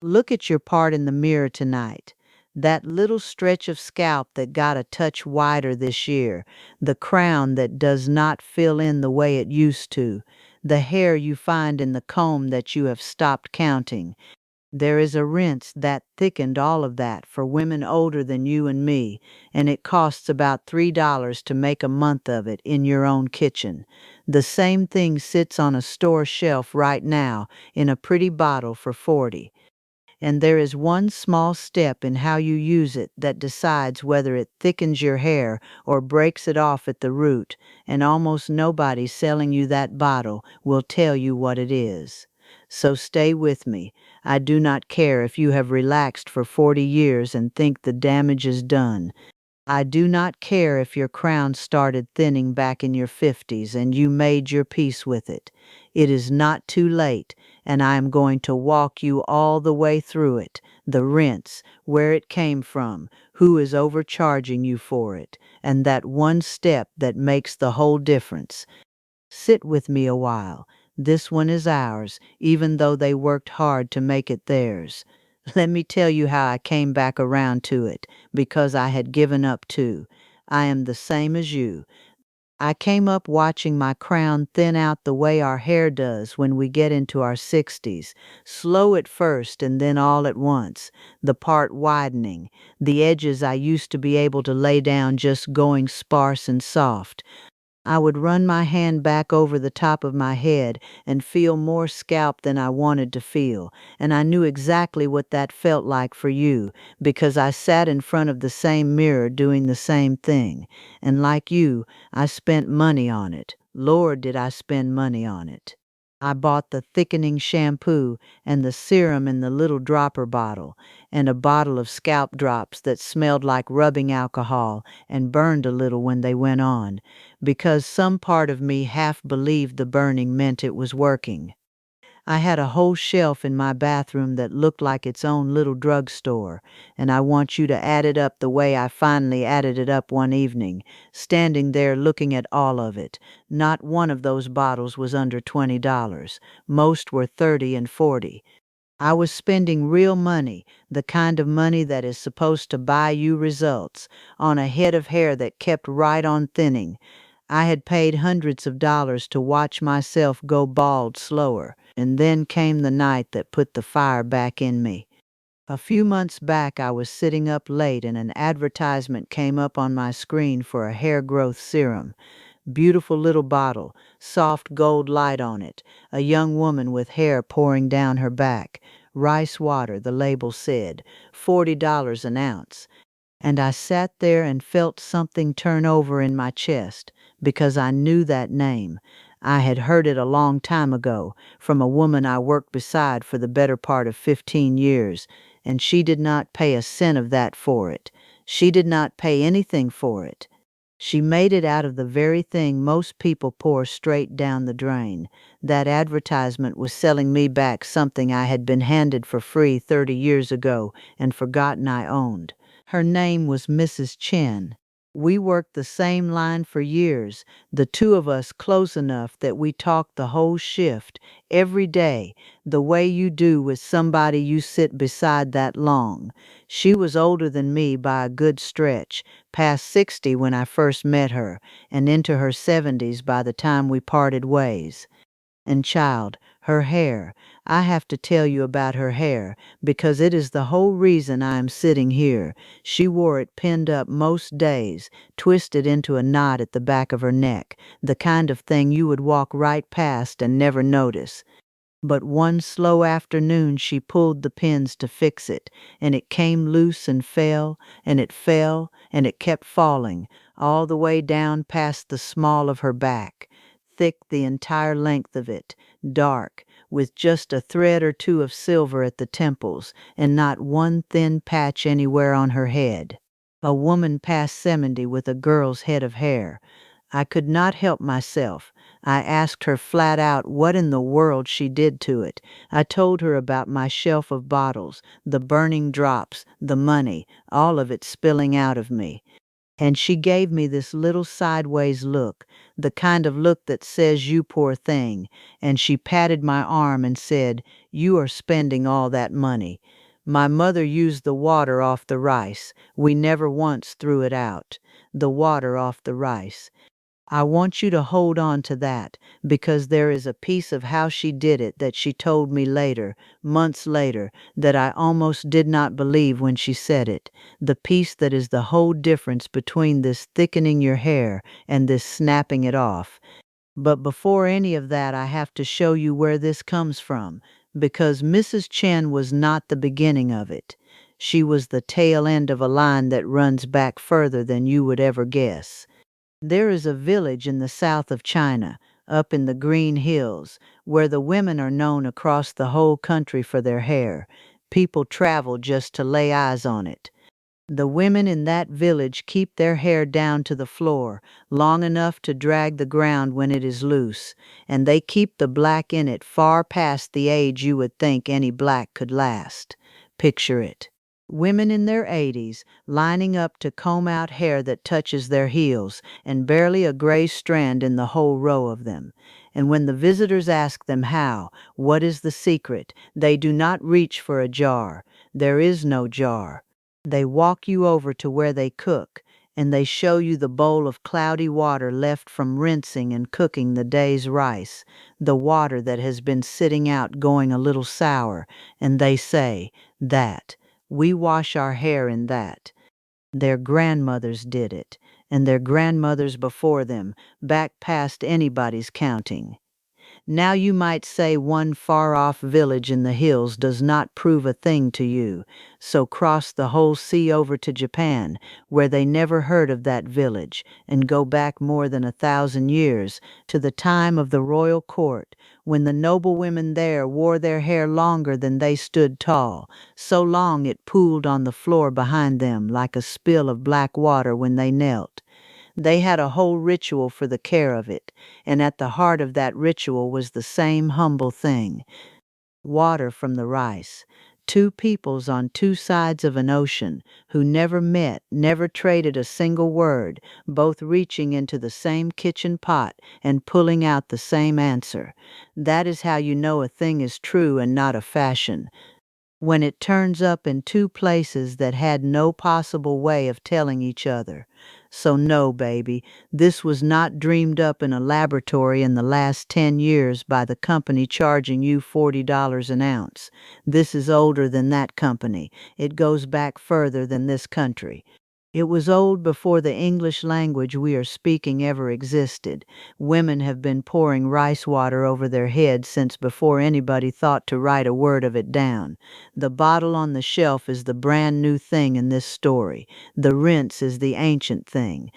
Look at your part in the mirror tonight. That little stretch of scalp that got a touch wider this year, the crown that does not fill in the way it used to, the hair you find in the comb that you have stopped counting. There is a rinse that thickened all of that for women older than you and me, and it costs about $3 to make a month of it in your own kitchen. The same thing sits on a store shelf right now in a pretty bottle for 40. And there is one small step in how you use it that decides whether it thickens your hair or breaks it off at the root, and almost nobody selling you that bottle will tell you what it is. So stay with me. I do not care if you have relaxed for 40 years and think the damage is done. I do not care if your crown started thinning back in your 50s and you made your peace with it. It is not too late, and I am going to walk you all the way through it, the rinse, where it came from, who is overcharging you for it, and that one step that makes the whole difference. Sit with me a while. This one is ours, even though they worked hard to make it theirs. Let me tell you how I came back around to it, because I had given up too. I am the same as you. I came up watching my crown thin out the way our hair does when we get into our 60s, slow at first and then all at once, the part widening, the edges I used to be able to lay down just going sparse and soft. I would run my hand back over the top of my head and feel more scalp than I wanted to feel, and I knew exactly what that felt like for you, because I sat in front of the same mirror doing the same thing, and like you, I spent money on it. Lord, did I spend money on it. I bought the thickening shampoo and the serum in the little dropper bottle, and a bottle of scalp drops that smelled like rubbing alcohol and burned a little when they went on, because some part of me half believed the burning meant it was working. I had a whole shelf in my bathroom that looked like its own little drugstore, and I want you to add it up the way I finally added it up one evening, standing there looking at all of it. Not one of those bottles was under $20. Most were 30 and 40. I was spending real money, the kind of money that is supposed to buy you results, on a head of hair that kept right on thinning. I had paid hundreds of dollars to watch myself go bald slower, and then came the night that put the fire back in me. A few months back, I was sitting up late and an advertisement came up on my screen for a hair growth serum. Beautiful little bottle, soft gold light on it, a young woman with hair pouring down her back. Rice water, the label said, $40 an ounce. And I sat there and felt something turn over in my chest, because I knew that name. I had heard it a long time ago, from a woman I worked beside for the better part of 15 years, and she did not pay a cent of that for it. She did not pay anything for it. She made it out of the very thing most people pour straight down the drain. That advertisement was selling me back something I had been handed for free 30 years ago and forgotten I owned. Her name was Mrs. Chen. We worked the same line for years, the two of us close enough that we talked the whole shift, every day, the way you do with somebody you sit beside that long. She was older than me by a good stretch, past 60 when I first met her, and into her 70s by the time we parted ways. And child, her hair. I have to tell you about her hair, because it is the whole reason I am sitting here. She wore it pinned up most days, twisted into a knot at the back of her neck, the kind of thing you would walk right past and never notice. But one slow afternoon she pulled the pins to fix it, and it came loose and fell, and it fell, and it kept falling, all the way down past the small of her back, thick the entire length of it, dark, with just a thread or two of silver at the temples, and not one thin patch anywhere on her head. A woman past 70 with a girl's head of hair. I could not help myself. I asked her flat out what in the world she did to it. I told her about my shelf of bottles, the burning drops, the money, all of it spilling out of me. And she gave me this little sideways look, the kind of look that says, "You poor thing." And she patted my arm and said, "You are spending all that money. My mother used the water off the rice. We never once threw it out. The water off the rice. I want you to hold on to that, because there is a piece of how she did it that she told me later, months later, that I almost did not believe when she said it. The piece that is the whole difference between this thickening your hair and this snapping it off. But before any of that, I have to show you where this comes from, because Mrs. Chen was not the beginning of it. She was the tail end of a line that runs back further than you would ever guess. There is a village in the south of China, up in the green hills, where the women are known across the whole country for their hair. People travel just to lay eyes on it. The women in that village keep their hair down to the floor, long enough to drag the ground when it is loose, and they keep the black in it far past the age you would think any black could last. Picture it. Women in their 80s, lining up to comb out hair that touches their heels, and barely a gray strand in the whole row of them. And when the visitors ask them how, what is the secret, they do not reach for a jar. There is no jar. They walk you over to where they cook, and they show you the bowl of cloudy water left from rinsing and cooking the day's rice, the water that has been sitting out going a little sour, and they say, "That. We wash our hair in that." Their grandmothers did it, and their grandmothers before them, back past anybody's counting. Now you might say one far-off village in the hills does not prove a thing to you, so cross the whole sea over to Japan, where they never heard of that village, and go back more than 1,000 years, to the time of the royal court, when the noble women there wore their hair longer than they stood tall, so long it pooled on the floor behind them like a spill of black water when they knelt. They had a whole ritual for the care of it, and at the heart of that ritual was the same humble thing: water from the rice. Two peoples on two sides of an ocean, who never met, never traded a single word, both reaching into the same kitchen pot and pulling out the same answer. That is how you know a thing is true and not a fashion. When it turns up in two places that had no possible way of telling each other. So no, baby, this was not dreamed up in a laboratory in the last 10 years by the company charging you $40 an ounce. This is older than that company. It goes back further than this country. It was old before the English language we are speaking ever existed. Women have been pouring rice water over their heads since before anybody thought to write a word of it down. The bottle on the shelf is the brand new thing in this story. The rinse is the ancient thing.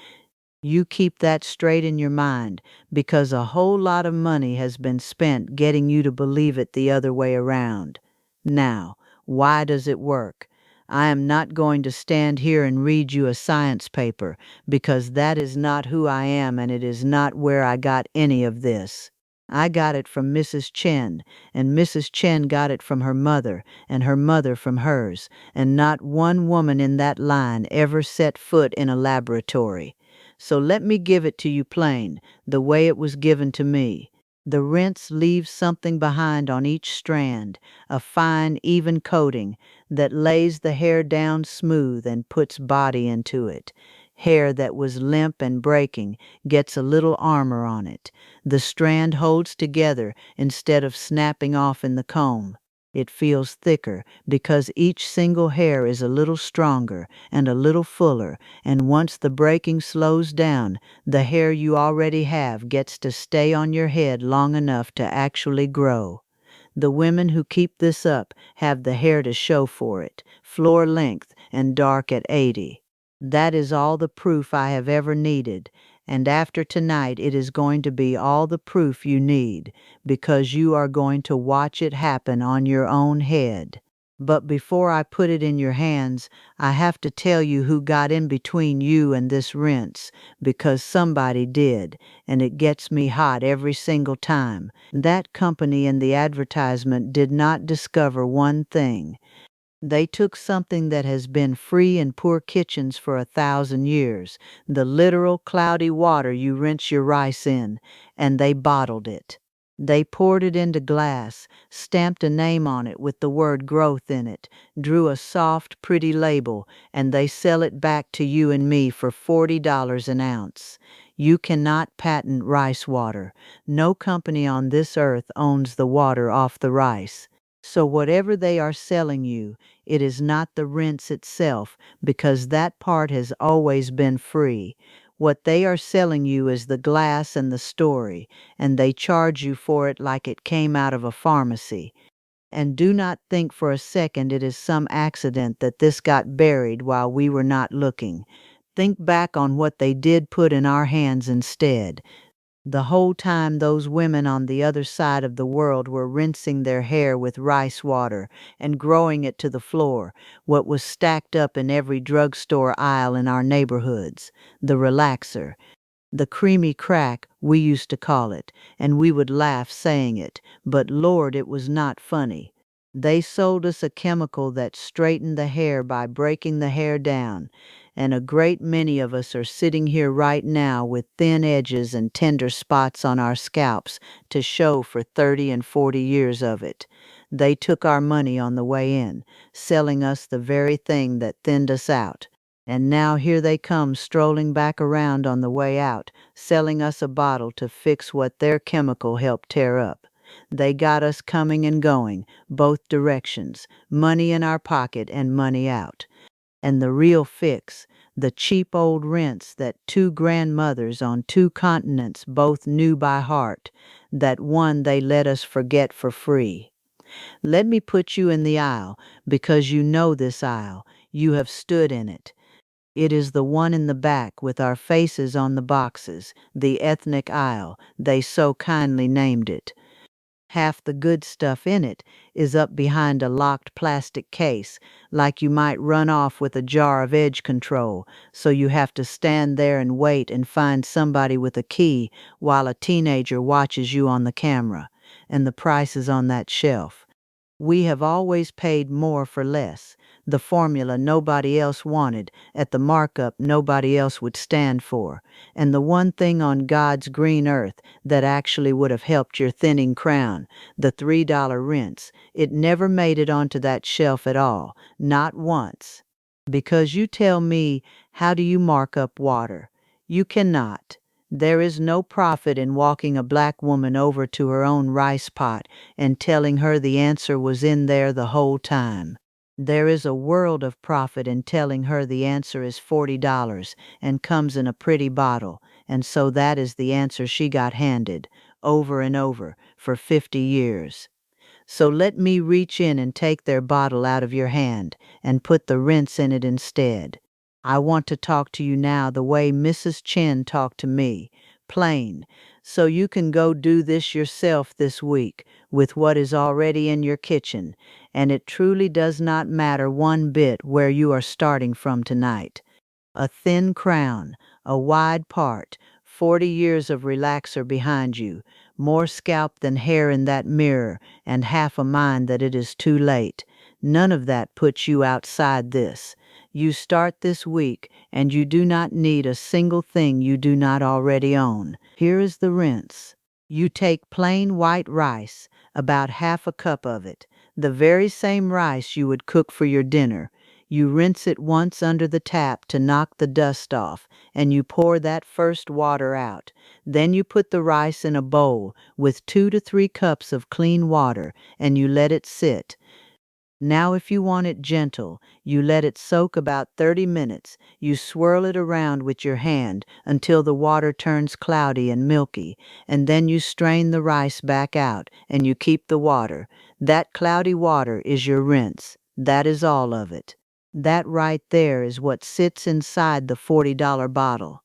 You keep that straight in your mind, because a whole lot of money has been spent getting you to believe it the other way around. Now, why does it work? I am not going to stand here and read you a science paper, because that is not who I am and it is not where I got any of this. I got it from Mrs. Chen, and Mrs. Chen got it from her mother, and her mother from hers, and not one woman in that line ever set foot in a laboratory. So let me give it to you plain, the way it was given to me. The rinse leaves something behind on each strand, a fine, even coating that lays the hair down smooth and puts body into it. Hair that was limp and breaking gets a little armor on it. The strand holds together instead of snapping off in the comb. It feels thicker because each single hair is a little stronger and a little fuller, and once the breaking slows down, the hair you already have gets to stay on your head long enough to actually grow. The women who keep this up have the hair to show for it, floor length and dark at 80. That is all the proof I have ever needed, and after tonight it is going to be all the proof you need, because you are going to watch it happen on your own head. But before I put it in your hands, I have to tell you who got in between you and this rinse, because somebody did, and it gets me hot every single time. That company in the advertisement did not discover one thing. They took something that has been free in poor kitchens for 1,000 years, the literal cloudy water you rinse your rice in, and they bottled it. They poured it into glass, stamped a name on it with the word growth in it, drew a soft, pretty label, and they sell it back to you and me for $40 an ounce. You cannot patent rice water. No company on this earth owns the water off the rice. So whatever they are selling you, it is not the rinse itself, because that part has always been free. What they are selling you is the glass and the story, and they charge you for it like it came out of a pharmacy. And do not think for a second it is some accident that this got buried while we were not looking. Think back on what they did put in our hands instead. The whole time those women on the other side of the world were rinsing their hair with rice water and growing it to the floor, what was stacked up in every drugstore aisle in our neighborhoods, the relaxer, the creamy crack, we used to call it, and we would laugh saying it, but Lord, it was not funny. They sold us a chemical that straightened the hair by breaking the hair down, and a great many of us are sitting here right now with thin edges and tender spots on our scalps to show for 30 and 40 years of it. They took our money on the way in, selling us the very thing that thinned us out. And now here they come strolling back around on the way out, selling us a bottle to fix what their chemical helped tear up. They got us coming and going, both directions, money in our pocket and money out. And the real fix, the cheap old rinse that two grandmothers on two continents both knew by heart, that one they let us forget for free. Let me put you in the aisle, because you know this aisle. You have stood in it. It is the one in the back with our faces on the boxes, the ethnic aisle, they so kindly named it. Half the good stuff in it is up behind a locked plastic case, like you might run off with a jar of edge control, so you have to stand there and wait and find somebody with a key while a teenager watches you on the camera, and the price is on that shelf. We have always paid more for less, the formula nobody else wanted, at the markup nobody else would stand for, and the one thing on God's green earth that actually would have helped your thinning crown, the $3 rinse, it never made it onto that shelf at all, not once. Because you tell me, how do you mark up water? You cannot. There is no profit in walking a black woman over to her own rice pot and telling her the answer was in there the whole time. There is a world of profit in telling her the answer is $40 and comes in a pretty bottle, and so that is the answer she got handed, over and over, for 50 years. So let me reach in and take their bottle out of your hand and put the rinse in it instead. I want to talk to you now the way Mrs. Chen talked to me, plain, so you can go do this yourself this week with what is already in your kitchen, and it truly does not matter one bit where you are starting from tonight. A thin crown, a wide part, 40 years of relaxer behind you, more scalp than hair in that mirror, and half a mind that it is too late. None of that puts you outside this. You start this week, and you do not need a single thing you do not already own. Here is the rinse. You take plain white rice, about half a cup of it, the very same rice you would cook for your dinner. You rinse it once under the tap to knock the dust off, and you pour that first water out. Then you put the rice in a bowl with 2 to 3 cups of clean water, and you let it sit. Now if you want it gentle, you let it soak about 30 minutes. You swirl it around with your hand until the water turns cloudy and milky, and then you strain the rice back out, and you keep the water. That cloudy water is your rinse. That is all of it. That right there is what sits inside the $40 bottle.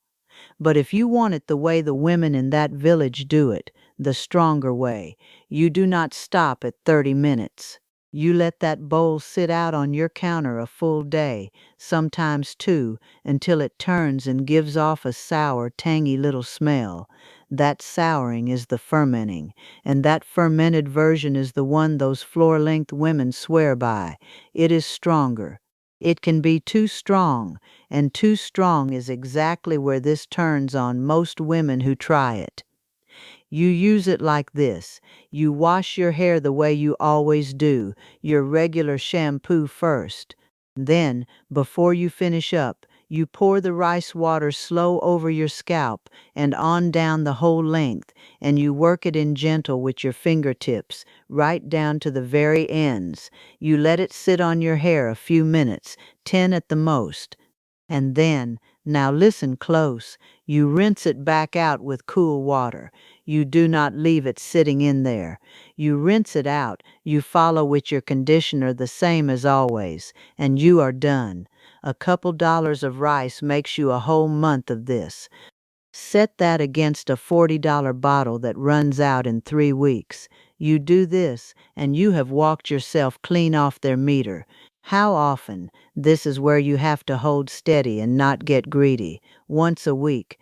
But if you want it the way the women in that village do it, the stronger way, you do not stop at 30 minutes. You let that bowl sit out on your counter a full day, sometimes two, until it turns and gives off a sour, tangy little smell. That souring is the fermenting, and that fermented version is the one those floor-length women swear by. It is stronger. It can be too strong, and too strong is exactly where this turns on most women who try it. You use it like this. You wash your hair the way you always do, your regular shampoo first. Then, before you finish up, you pour the rice water slow over your scalp and on down the whole length, and you work it in gentle with your fingertips, right down to the very ends. You let it sit on your hair a few minutes, 10 at the most. And then, now listen close, you rinse it back out with cool water. You do not leave it sitting in there. You rinse it out, you follow with your conditioner the same as always, and you are done. A couple dollars of rice makes you a whole month of this. Set that against a $40 bottle that runs out in 3 weeks. You do this, and you have walked yourself clean off their meter. How often? This is where you have to hold steady and not get greedy. Once a week.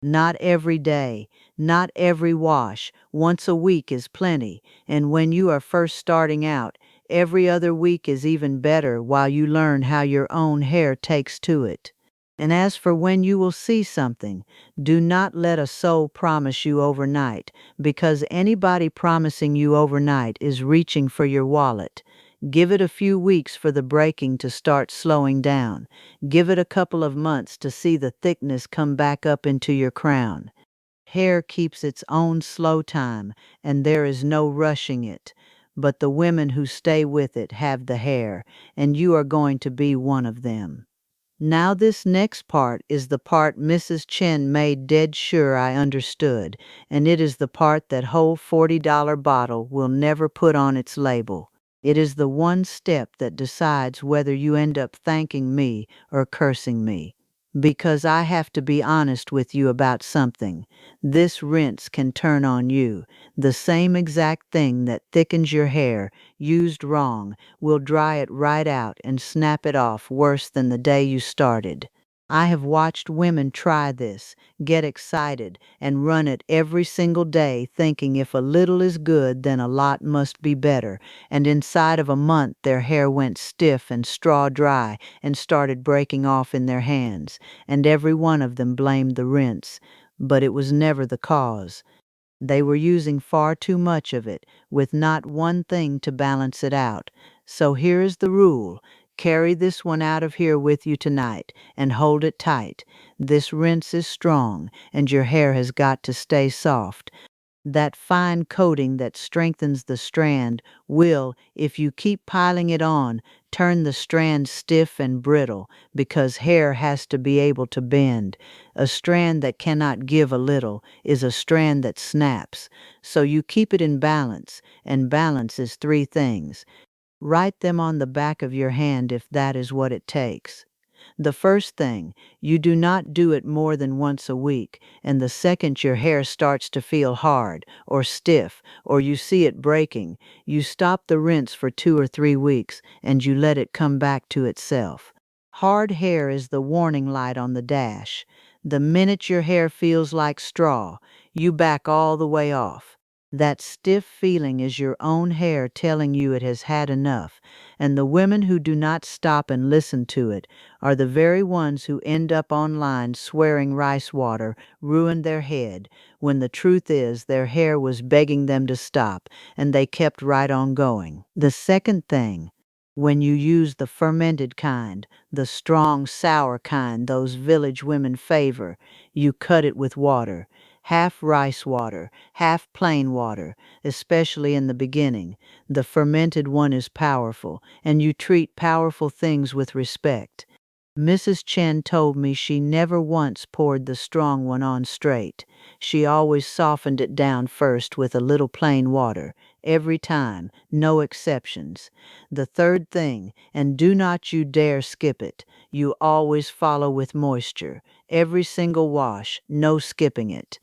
Not every day, not every wash. Once a week is plenty, and when you are first starting out, every other week is even better while you learn how your own hair takes to it. And as for when you will see something, do not let a soul promise you overnight, because anybody promising you overnight is reaching for your wallet. Give it a few weeks for the breaking to start slowing down. Give it a couple of months to see the thickness come back up into your crown. Hair keeps its own slow time, and there is no rushing it. But the women who stay with it have the hair, and you are going to be one of them. Now this next part is the part Mrs. Chen made dead sure I understood, and it is the part that whole $40 bottle will never put on its label. It is the one step that decides whether you end up thanking me or cursing me. Because I have to be honest with you about something. This rinse can turn on you. The same exact thing that thickens your hair, used wrong, will dry it right out and snap it off worse than the day you started. I have watched women try this, get excited, and run it every single day thinking if a little is good then a lot must be better, and inside of a month their hair went stiff and straw dry and started breaking off in their hands, and every one of them blamed the rinse. But it was never the cause. They were using far too much of it, with not one thing to balance it out. So here is the rule. Carry this one out of here with you tonight, and hold it tight. This rinse is strong, and your hair has got to stay soft. That fine coating that strengthens the strand will, if you keep piling it on, turn the strand stiff and brittle, because hair has to be able to bend. A strand that cannot give a little is a strand that snaps. So you keep it in balance, and balance is three things. Write them on the back of your hand if that is what it takes. The first thing, you do not do it more than once a week, and the second your hair starts to feel hard or stiff or you see it breaking, you stop the rinse for 2 or 3 weeks and you let it come back to itself. Hard hair is the warning light on the dash. The minute your hair feels like straw, you back all the way off. That stiff feeling is your own hair telling you it has had enough, and the women who do not stop and listen to it are the very ones who end up online swearing rice water ruined their head, when the truth is their hair was begging them to stop, and they kept right on going. The second thing, when you use the fermented kind, the strong, sour kind those village women favor, you cut it with water. Half rice water, half plain water, especially in the beginning. The fermented one is powerful, and you treat powerful things with respect. Mrs. Chen told me she never once poured the strong one on straight. She always softened it down first with a little plain water, every time, no exceptions. The third thing, and do not you dare skip it, you always follow with moisture. Every single wash, no skipping it.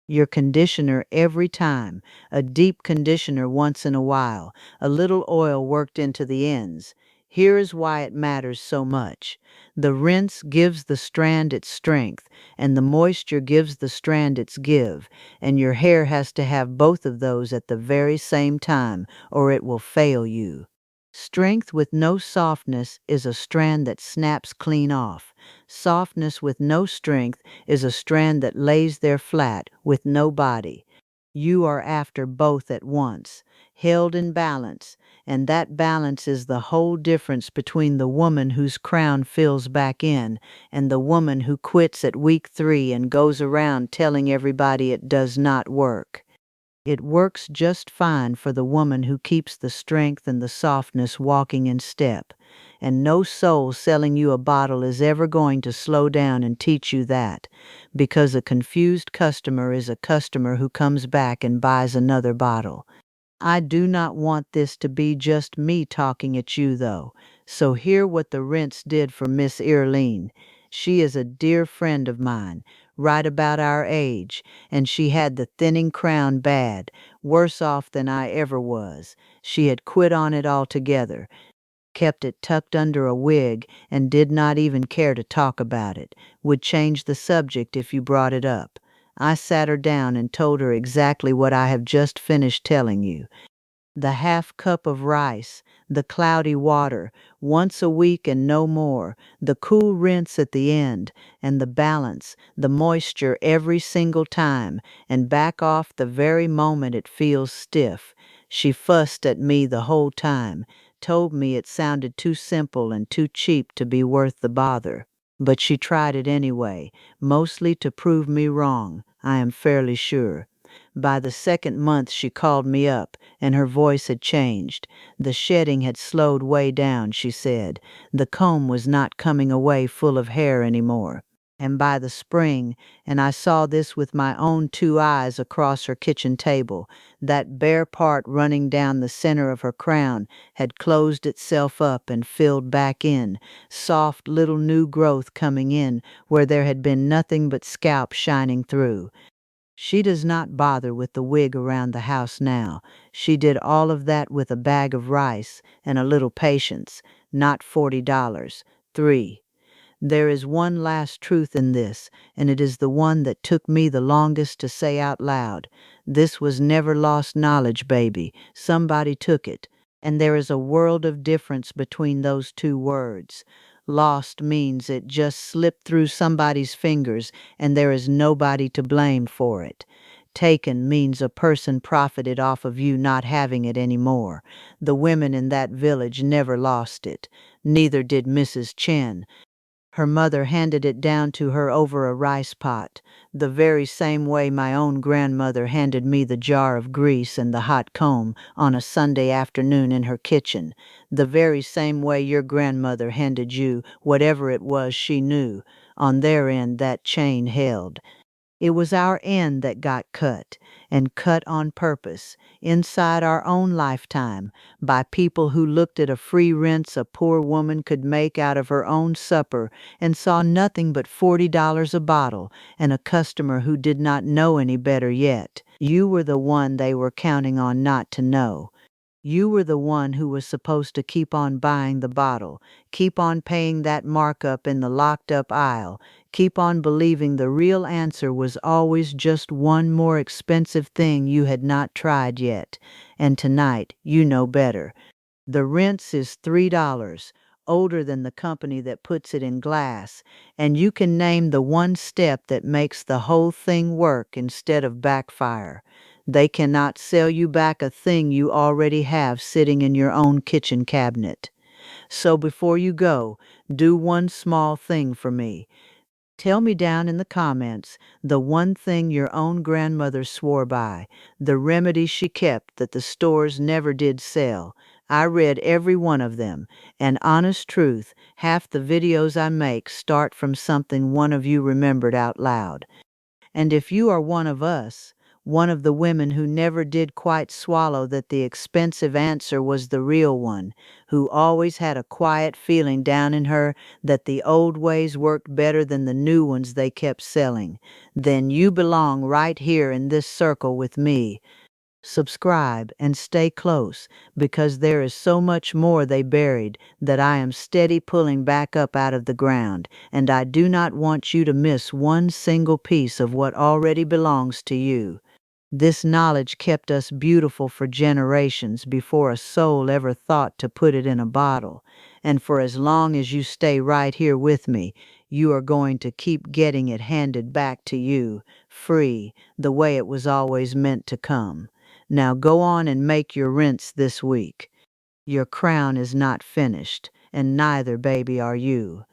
Your conditioner every time, a deep conditioner once in a while, a little oil worked into the ends. Here is why it matters so much. The rinse gives the strand its strength, and the moisture gives the strand its give, and your hair has to have both of those at the very same time, or it will fail you. Strength with no softness is a strand that snaps clean off. Softness with no strength is a strand that lays there flat with no body. You are after both at once, held in balance, and that balance is the whole difference between the woman whose crown fills back in and the woman who quits at week 3 and goes around telling everybody it does not work. It works just fine for the woman who keeps the strength and the softness walking in step, and no soul selling you a bottle is ever going to slow down and teach you that, because a confused customer is a customer who comes back and buys another bottle. I do not want this to be just me talking at you, though, so hear what the rinse did for Miss Earline. She is a dear friend of mine, right about our age, and she had the thinning crown bad, worse off than I ever was. She had quit on it altogether, kept it tucked under a wig, and did not even care to talk about it, would change the subject if you brought it up. I sat her down and told her exactly what I have just finished telling you. The half cup of rice, the cloudy water, once a week and no more, the cool rinse at the end, and the balance, the moisture every single time, and back off the very moment it feels stiff. She fussed at me the whole time, told me it sounded too simple and too cheap to be worth the bother. But she tried it anyway, mostly to prove me wrong, I am fairly sure. By the second month she called me up, and her voice had changed. The shedding had slowed way down, she said. The comb was not coming away full of hair any more. And by the spring, and I saw this with my own 2 eyes across her kitchen table, that bare part running down the center of her crown had closed itself up and filled back in, soft little new growth coming in where there had been nothing but scalp shining through. She does not bother with the wig around the house now. She did all of that with a bag of rice and a little patience, not $40. 3. There is one last truth in this, and it is the one that took me the longest to say out loud. This was never lost knowledge, baby. Somebody took it. And there is a world of difference between those 2 words. Lost means it just slipped through somebody's fingers and there is nobody to blame for it. Taken means a person profited off of you not having it anymore. The women in that village never lost it. Neither did Mrs. Chen. Her mother handed it down to her over a rice pot, the very same way my own grandmother handed me the jar of grease and the hot comb on a Sunday afternoon in her kitchen, the very same way your grandmother handed you whatever it was she knew. On their end that chain held. It was our end that got cut, and cut on purpose, inside our own lifetime, by people who looked at a free rinse a poor woman could make out of her own supper and saw nothing but $40 a bottle, and a customer who did not know any better yet. You were the one they were counting on not to know. You were the one who was supposed to keep on buying the bottle, keep on paying that markup in the locked-up aisle, keep on believing the real answer was always just one more expensive thing you had not tried yet. And tonight, you know better. The rinse is $3, older than the company that puts it in glass, and you can name the one step that makes the whole thing work instead of backfire. They cannot sell you back a thing you already have sitting in your own kitchen cabinet. So before you go, do one small thing for me. Tell me down in the comments the one thing your own grandmother swore by, the remedy she kept that the stores never did sell. I read every one of them, and honest truth, half the videos I make start from something one of you remembered out loud. And if you are one of us, one of the women who never did quite swallow that the expensive answer was the real one, who always had a quiet feeling down in her that the old ways worked better than the new ones they kept selling, then you belong right here in this circle with me. subscribe, and stay close, because there is so much more they buried that I am steady pulling back up out of the ground, and I do not want you to miss one single piece of what already belongs to you. This knowledge kept us beautiful for generations before a soul ever thought to put it in a bottle. And for as long as you stay right here with me, you are going to keep getting it handed back to you, free, the way it was always meant to come. Now go on and make your rinse this week. Your crown is not finished, and neither, baby, are you.